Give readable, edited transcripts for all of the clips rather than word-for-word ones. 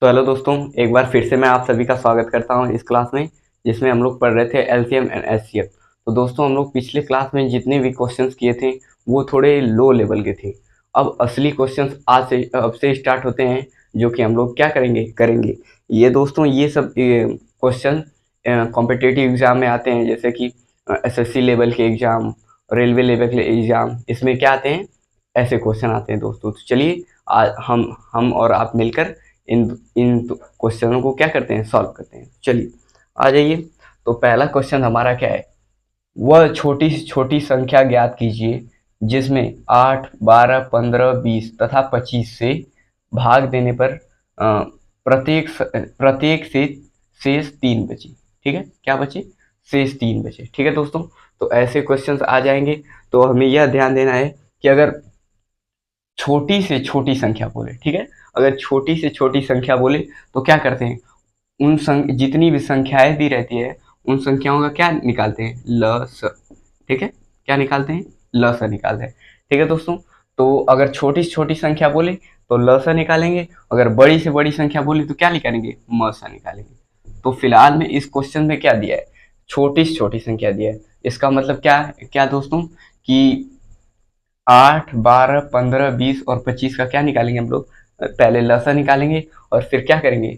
तो हेलो दोस्तों, एक बार फिर से मैं आप सभी का स्वागत करता हूं इस क्लास में, जिसमें हम लोग पढ़ रहे थे एलसीएम एंड एचसीएफ। तो दोस्तों, हम लोग पिछले क्लास में जितने भी क्वेश्चंस किए थे वो थोड़े लो लेवल के थे। अब असली क्वेश्चंस आज से अब से स्टार्ट होते हैं, जो कि हम लोग क्या करेंगे। ये दोस्तों, ये सब क्वेश्चन कॉम्पिटिटिव एग्जाम में आते हैं, जैसे कि एसएससी लेवल के एग्जाम, रेलवे लेवल के एग्जाम। इसमें क्या आते हैं, ऐसे क्वेश्चन आते हैं दोस्तों। तो चलिए आज हम और आप मिलकर इन इन क्वेश्चनों को क्या करते हैं, सॉल्व करते हैं। चलिए आ जाइए। तो पहला क्वेश्चन हमारा क्या है, वह छोटी से छोटी संख्या ज्ञात कीजिए जिसमें 8, 12, 15, 20 तथा 25 से भाग देने पर प्रत्येक से शेष 3 बचे। ठीक है, क्या बचे, शेष 3 बचे। ठीक है दोस्तों, तो ऐसे क्वेश्चंस आ जाएंगे। तो हमें यह ध्यान देना है कि अगर छोटी से छोटी संख्या बोले, ठीक है, अगर छोटी से छोटी संख्या बोले तो क्या करते हैं, जितनी भी संख्याएं दी रहती है उन संख्याओं का क्या निकालते हैं, लस। ठीक है, क्या निकालते हैं, लस निकालते हैं। ठीक है दोस्तों, तो अगर छोटी से छोटी संख्या बोले तो लस निकालेंगे, अगर बड़ी से बड़ी संख्या बोले तो क्या निकालेंगे, मस निकालेंगे। तो फिलहाल में इस क्वेश्चन में क्या दिया है, छोटी से छोटी संख्या दिया है। इसका मतलब क्या क्या दोस्तों, कि 8, 12, 15, 20 और 25 का क्या निकालेंगे हम लोग, पहले लसा निकालेंगे और फिर क्या करेंगे,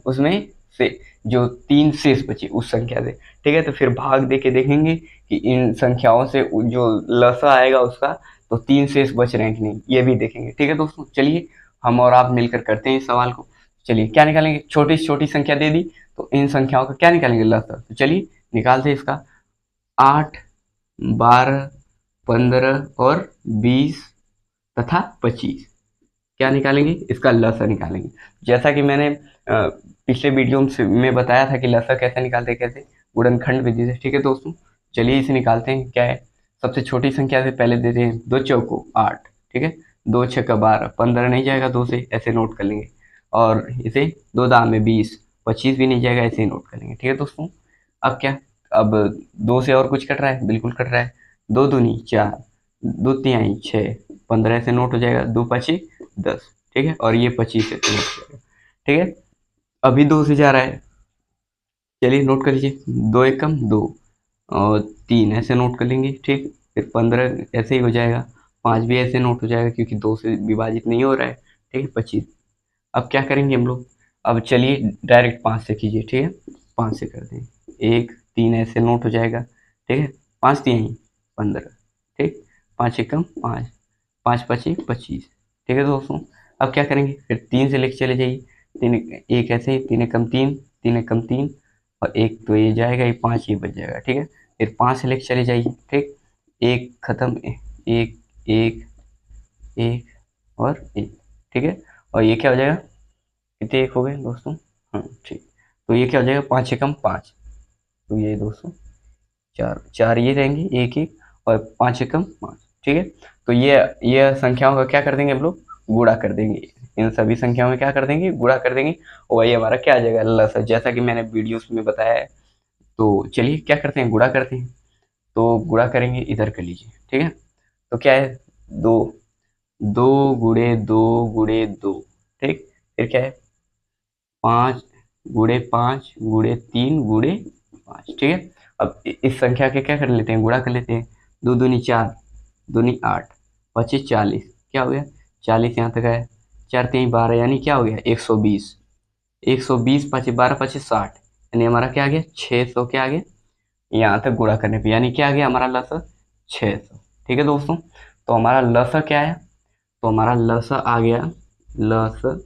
उसमें से जो 3 शेष बचे उस संख्या से। ठीक है, तो फिर भाग दे के देखेंगे कि इन संख्याओं से जो लसा आएगा उसका, तो 3 शेष बच रहे हैं कि नहीं, ये भी देखेंगे। ठीक है दोस्तों, चलिए हम और आप मिलकर करते हैं इस सवाल को। चलिए क्या निकालेंगे, छोटी से छोटी संख्या दे दी तो इन संख्याओं का क्या निकालेंगे, लसा। तो चलिए निकालते हैं इसका। 8, 12, 15 और 20 तथा 25 क्या निकालेंगे, इसका लसा निकालेंगे। जैसा कि मैंने पिछले वीडियो में बताया था कि लसा कैसे निकालते हैं, कैसे, गुणनखंड विधि से। ठीक है दोस्तों, चलिए इसे निकालते हैं। क्या है, सबसे छोटी संख्या से पहले देते हैं 2 चौको 8। ठीक है, 2 छक्का 12, 15 नहीं जाएगा 2 से, ऐसे नोट कर लेंगे। और इसे 2 दाम में 20, 25 भी नहीं जाएगा, ऐसे ही नोट कर लेंगे। ठीक है दोस्तों, अब क्या, अब 2 से और कुछ कट रहा है, बिल्कुल कट रहा है। 2 दूनी 4, 2 तिहाई 6, 15 से नोट हो जाएगा, 2 पची 10। ठीक है, और ये 25 से नोट हो जाएगा। ठीक है, अभी 2 से जा रहा है, चलिए नोट कर लीजिए। 2 एकम 2 और 3 ऐसे नोट कर लेंगे। ठीक, फिर 15 ऐसे ही हो जाएगा, 5 भी ऐसे नोट हो जाएगा क्योंकि 2 से विभाजित नहीं हो रहा है। ठीक है, 25। अब क्या करेंगे हम लोग, अब चलिए डायरेक्ट 5 से कीजिए। ठीक है, 5 से कर दें, 1, 3 ऐसे नोट हो जाएगा। ठीक है, 5 तिहाई 15। ठीक, 5 एकम 5, 5 पची 25। ठीक है दोस्तों, अब क्या करेंगे, फिर 3 से लेके चले जाइए। 3 एक ऐसे ही, 3 एकम 3, 3 एकम 3 और 1 तो ये जाएगा, ये 5 ये बच जाएगा। ठीक है, फिर 5 से लेके चले जाइए। ठीक, 1 खत्म, 1 1 1 और 1। ठीक है, और ये क्या हो जाएगा, कितने एक हो गए दोस्तों, हाँ ठीक। तो ये क्या हो जाएगा, 5 एकम 5, तो ये दोस्तों 4 4 ये रहेंगे, 1 1 और 5 एकम 5। ठीक है, तो ये संख्याओं का क्या कर देंगे हम लोग, गुणा कर देंगे। इन सभी संख्याओं में क्या कर देंगे, गुणा कर देंगे, और वही हमारा क्या आ जाएगा, लसा, जैसा कि मैंने वीडियोस में बताया है। तो चलिए क्या करते हैं, गुणा करते हैं। तो गुणा करेंगे, इधर कर लीजिए। ठीक है, तो क्या है, 2, 2 गुणे 2 गुणे 2। ठीक, फिर क्या है, 5 गुणे 5 गुणे 3 गुणे 5। ठीक है, अब इस संख्या के क्या कर लेते हैं, गुणा कर लेते हैं। 2 दूनी 4, दूनी 8, 25 40, क्या हो गया, 40 यहाँ तक आया, 4 3 12, यानी क्या हो गया, 120। 120 25 12 25 60, यानी हमारा क्या आ गया, 600। क्या आ गया, यहाँ तक गुणा करने पे, यानी क्या आ गया हमारा लसा, 600। ठीक है दोस्तों, तो हमारा लसा क्या है, तो हमारा लसा आ गया, लसा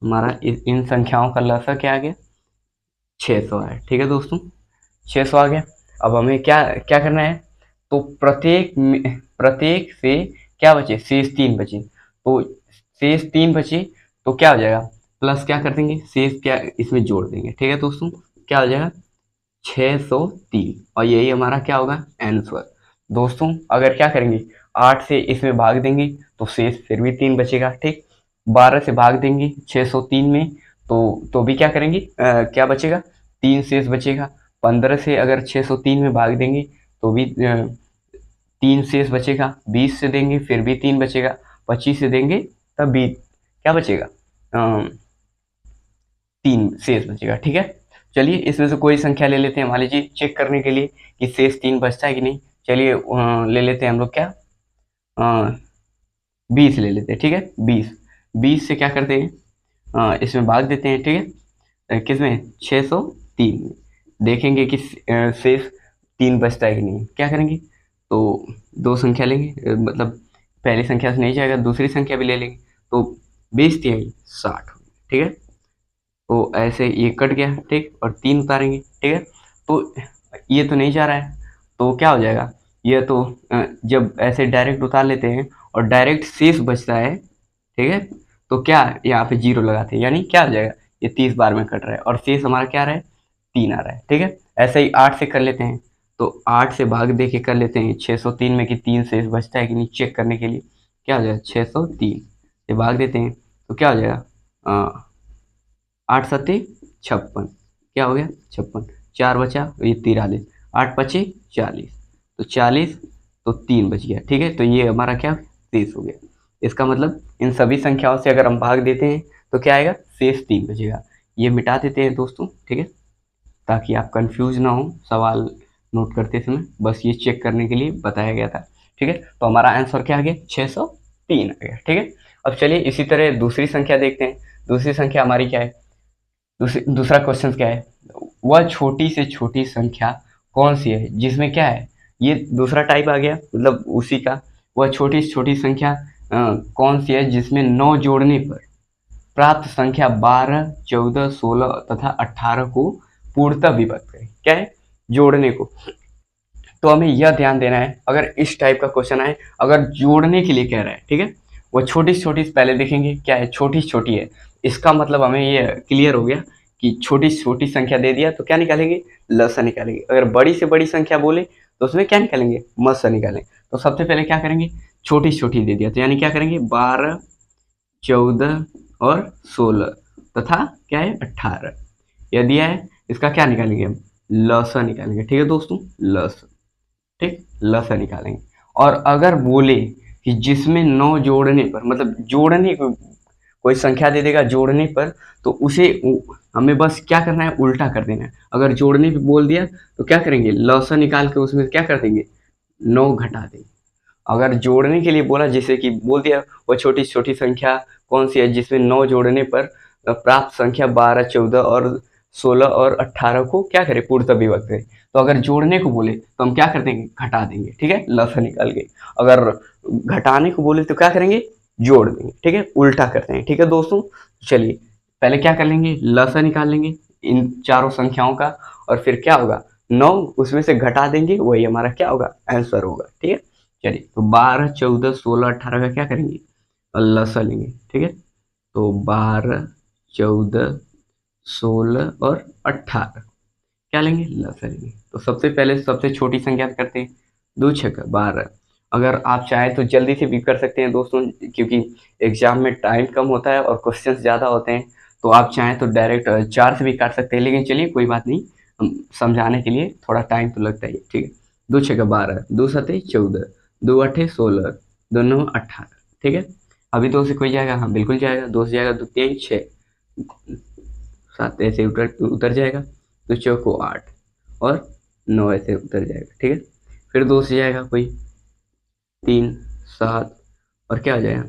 हमारा इन संख्याओं का लसा क्या आ गया, 600 है। ठीक है दोस्तों, 600 आ गया। अब हमें क्या क्या करना है, तो प्रत्येक से क्या बचे, शेष 3 बचे। तो शेष 3 बचे तो क्या हो जाएगा, प्लस क्या कर देंगे, शेष क्या इसमें जोड़ देंगे। ठीक है दोस्तों, क्या हो जाएगा, 603, और यही हमारा क्या होगा, आंसर। दोस्तों अगर क्या करेंगे, 8 से इसमें भाग देंगे तो शेष फिर भी 3 बचेगा। ठीक, 12 से भाग देंगे 603 में तो भी क्या करेंगे, क्या बचेगा, 3 शेष बचेगा। 15 से अगर 603 में भाग देंगे तो भी 3 शेष बचेगा। 20 से देंगे फिर भी 3 बचेगा। 25 से देंगे तब भी क्या बचेगा, 3 शेष बचेगा। ठीक है, चलिए इसमें से कोई संख्या ले लेते हैं, मान लीजिए चेक करने के लिए कि शेष 3 बचता है कि नहीं। चलिए ले लेते हैं हम लोग क्या, 20 ले लेते हैं। ठीक है, 20 से क्या करते हैं, इसमें भाग देते हैं। ठीक है, किसमें, 603 में। देखेंगे कि शेष 3 बचता है कि नहीं। क्या करेंगे, तो दो संख्या लेंगे, मतलब पहली संख्या से नहीं जाएगा, दूसरी संख्या भी ले लेंगे, तो 20 तिहाई 60। ठीक है, तो ऐसे ये कट गया। ठीक, और 3 उतारेंगे। ठीक है, तो ये तो नहीं जा रहा है, तो क्या हो जाएगा, ये तो जब ऐसे डायरेक्ट उतार लेते हैं और डायरेक्ट शेष बचता है, ठीक है, तो क्या यहाँ पे 0 लगाते हैं, यानी क्या हो जाएगा, ये 30 बार में कट रहा है और शेष हमारा क्या आ रहा है, 3 आ रहा है। ठीक है, ऐसे ही 8 से कर लेते हैं, तो 8 से भाग दे के कर लेते हैं 603 में कि 3 शेष बचता है कि नहीं, चेक करने के लिए। क्या हो जाएगा, 603 से भाग देते हैं तो क्या हो जाएगा, 8 सत्ते 56, क्या हो गया 56, 4 बचा, ये 43, 8 पचे 40, तो 40, तो 3 बच गया। ठीक है, तो ये हमारा क्या, शेष हो गया। इसका मतलब इन सभी संख्याओं से अगर हम भाग देते हैं तो क्या आएगा, शेष 3 बचेगा। ये मिटा देते हैं दोस्तों। ठीक है, ताकि आप कंफ्यूज ना हो सवाल नोट करते समय, बस ये चेक करने के लिए बताया गया था। ठीक है, तो हमारा आंसर क्या आ गया, 603 आ गया। ठीक है, अब चलिए इसी तरह दूसरी संख्या देखते हैं। दूसरी संख्या हमारी क्या है, दूसरा क्वेश्चन क्या है, वह छोटी से छोटी संख्या कौन सी है जिसमें क्या है, ये दूसरा टाइप आ गया, मतलब उसी का, वह छोटी से छोटी संख्या कौन सी है जिसमें 9 जोड़ने पर प्राप्त संख्या 12, 14, 16 तथा 18 को पूर्णतः विभक्त है। क्या है, जोड़ने को। तो हमें यह ध्यान देना है, अगर इस टाइप का क्वेश्चन आए, अगर जोड़ने के लिए कह रहा है, ठीक है, वो छोटी से छोटी पहले देखेंगे क्या है, छोटी से छोटी है, इसका मतलब हमें ये क्लियर हो गया कि छोटी से छोटी संख्या दे दिया तो क्या निकालेंगे, लसा निकालेंगे। अगर बड़ी से बड़ी संख्या बोले तो उसमें क्या निकालेंगे, मसा निकालेंगे। तो सबसे पहले क्या करेंगे, छोटी से छोटी दे दिया तो यानी क्या करेंगे, 12, 14 और 16 तथा क्या है 18, यह दिया है, इसका क्या निकालेंगे हम, लसा निकालेंगे। ठीक है दोस्तों, लसा। ठीक, लसा निकालेंगे। और अगर बोले कि जिसमें 9 जोड़ने पर, मतलब जोड़ने को कोई संख्या दे देगा जोड़ने पर, तो उसे हमें बस क्या करना है, उल्टा कर देना है। अगर जोड़ने पे बोल दिया तो क्या करेंगे, लसा निकाल के उसमें क्या कर देंगे, 9 घटा देंगे। अगर जोड़ने के लिए बोला, जैसे कि बोल दिया वो छोटी छोटी संख्या कौन सी है जिसमें 9 जोड़ने पर प्राप्त संख्या 12, 14 और 16 और 18 को क्या करें, पूर्णतः विभक्त करें। तो अगर जोड़ने को बोले तो हम क्या कर देंगे, घटा देंगे। ठीक है, लसा निकाल के। अगर घटाने को बोले तो क्या करेंगे, जोड़ देंगे। ठीक है, उल्टा करते हैं। ठीक है दोस्तों, चलिए पहले क्या कर लेंगे, लसा निकाल लेंगे इन चारों संख्याओं का, और फिर क्या होगा, 9 उसमें से घटा देंगे, वही हमारा क्या होगा, आंसर होगा। ठीक है, चलिए तो 12, 14, 16, 18 का क्या करेंगे, लसा लेंगे। ठीक है, तो 12, 14, 16 और 18 क्या लेंगे, लसा लेंगे। तो सबसे पहले सबसे छोटी संख्या करते हैं, 2 छक्का 12। अगर आप चाहें तो जल्दी से भी कर सकते हैं दोस्तों, क्योंकि एग्जाम में टाइम कम होता है और क्वेश्चंस ज़्यादा होते हैं, तो आप चाहें तो डायरेक्ट 4 से भी काट सकते हैं, लेकिन चलिए कोई बात नहीं, हम समझाने के लिए थोड़ा टाइम तो लगता ही है। ठीक है, 2 छक्का 12, 2 सते 14, 2 अठे 16, 2 9 18। ठीक है, अभी 2 से कोई जाएगा, हाँ बिल्कुल जाएगा, 2 से जाएगा, 2 3 6, 7 ऐसे उतर उतर जाएगा, 2 चौको 8 और 9 ऐसे उतर जाएगा। ठीक है, फिर 2 से जाएगा कोई, 3 7 और क्या हो जाएगा,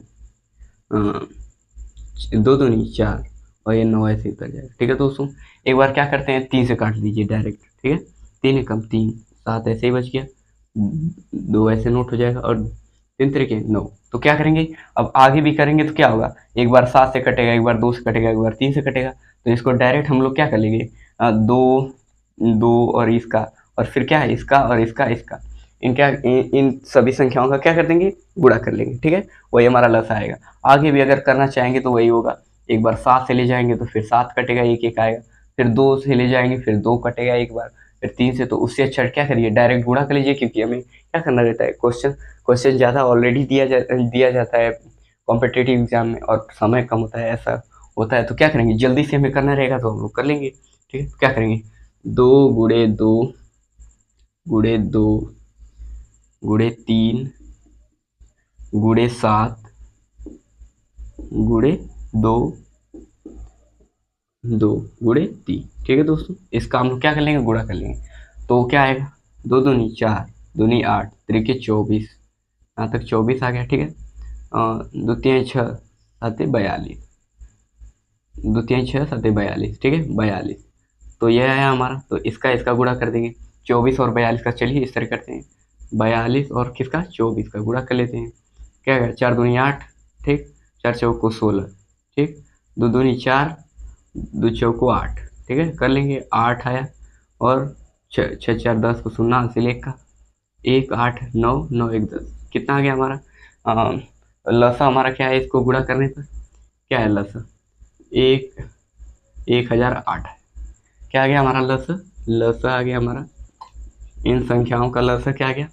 2 2 नहीं 4 और ये 9 ऐसे उतर जाएगा। ठीक है दोस्तों, एक बार क्या करते हैं, 3 से काट दीजिए डायरेक्ट। ठीक है, 3 कम 3, 7 ऐसे ही बच गया, 2 ऐसे नोट हो जाएगा और 3 तरीके 9। तो क्या करेंगे, अब आगे भी करेंगे तो क्या होगा, एक बार 7 से कटेगा, एक बार 2 से कटेगा, एक बार 3 से कटेगा, तो इसको डायरेक्ट हम लोग क्या कर लेंगे, 2 2 और इसका, और फिर क्या है, इसका और इसका इन सभी संख्याओं का क्या कर देंगे, गुणा कर लेंगे। ठीक है, वही हमारा लसा आएगा। आगे भी अगर करना चाहेंगे तो वही होगा, एक बार 7 से ले जाएंगे तो फिर 7 कटेगा, एक एक आएगा, फिर 2 से ले जाएंगे फिर 2 कटेगा एक बार, फिर 3 से, तो उससे अच्छा क्या करिए, डायरेक्ट गुणा कर लीजिए, क्योंकि हमें क्या करना रहता है, क्वेश्चन ज़्यादा ऑलरेडी दिया जाता है कॉम्पिटेटिव एग्जाम में, और समय कम होता है, ऐसा होता है। तो क्या करेंगे, जल्दी से हमें करना रहेगा तो हम लोग कर लेंगे। ठीक है, क्या करेंगे, 2 गुणे 2 गुणे 2 गुणे 3 गुणे 7 गुणे 2 2 गुणे 3। ठीक है दोस्तों, इसका हम लोग क्या कर लेंगे, गुणा कर लेंगे। तो क्या आएगा, 2 दूनी 4, दूनी 8, त्रिके 24, यहाँ तक 24 आ गया। ठीक है, दो तियाई 6, साते 42, दो तिहाई 6 7 42। ठीक है, 42। तो यह आया हमारा, तो इसका गुणा कर देंगे। 24 और 42 का, चलिए इस तरह करते हैं, 42 और किसका 24 का गुणा कर लेते हैं। क्या है, 4 दूनी 8, ठीक, 4 चौको 16, ठीक, 2 दूनी 4, 2 चौको 8। ठीक है, कर लेंगे, 8 आया, और 6 6 4 10 को शून्य हासिल, एक का 1 8 9 9 1 10, कितना आ गया हमारा। लसा हमारा क्या है, इसको गुणा करने पर क्या है लसा, 1008 है। क्या आ गया हमारा लसा, लसा आ गया हमारा, इन संख्याओं का लसा क्या आ गया,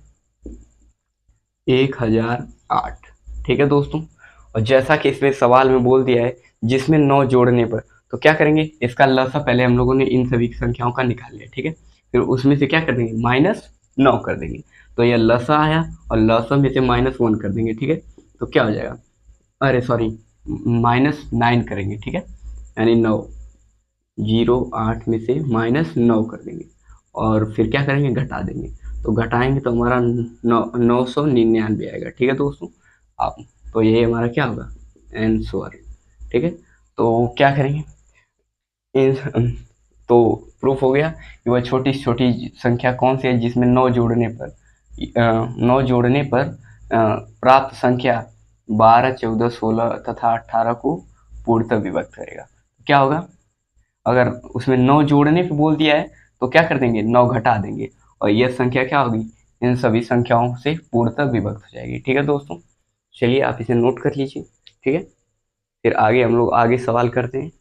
1008। ठीक है दोस्तों, और जैसा कि इसमें सवाल में बोल दिया है, जिसमें 9 जोड़ने पर, तो क्या करेंगे, इसका लसा पहले हम लोगों ने इन सभी संख्याओं का निकाल लिया। ठीक है, फिर उसमें से क्या कर देंगे, -9 कर देंगे। तो यह लसा आया, और लसा में से -1 कर देंगे। ठीक है, तो क्या हो जाएगा, अरे सॉरी, -9 करेंगे। ठीक है, यानी 9, 0 8 में से -9 कर देंगे, और फिर क्या करेंगे, घटा देंगे। तो घटाएंगे तो हमारा 999 आएगा। ठीक है दोस्तों, आप, तो ये हमारा क्या होगा, आंसर। ठीक है, तो क्या करेंगे, इन तो प्रूफ हो गया कि वह छोटी से छोटी संख्या कौन सी है जिसमें 9 जोड़ने पर 9 जोड़ने पर प्राप्त संख्या 12 14 16 तथा 18 को पूर्णतः विभक्त करेगा। क्या होगा, अगर उसमें 9 जोड़ने पे बोल दिया है तो क्या कर देंगे, 9 घटा देंगे, और यह संख्या क्या होगी, इन सभी संख्याओं से पूर्णतः विभक्त हो जाएगी। ठीक है दोस्तों, चलिए आप इसे नोट कर लीजिए। ठीक है, फिर आगे हम लोग आगे सवाल करते हैं।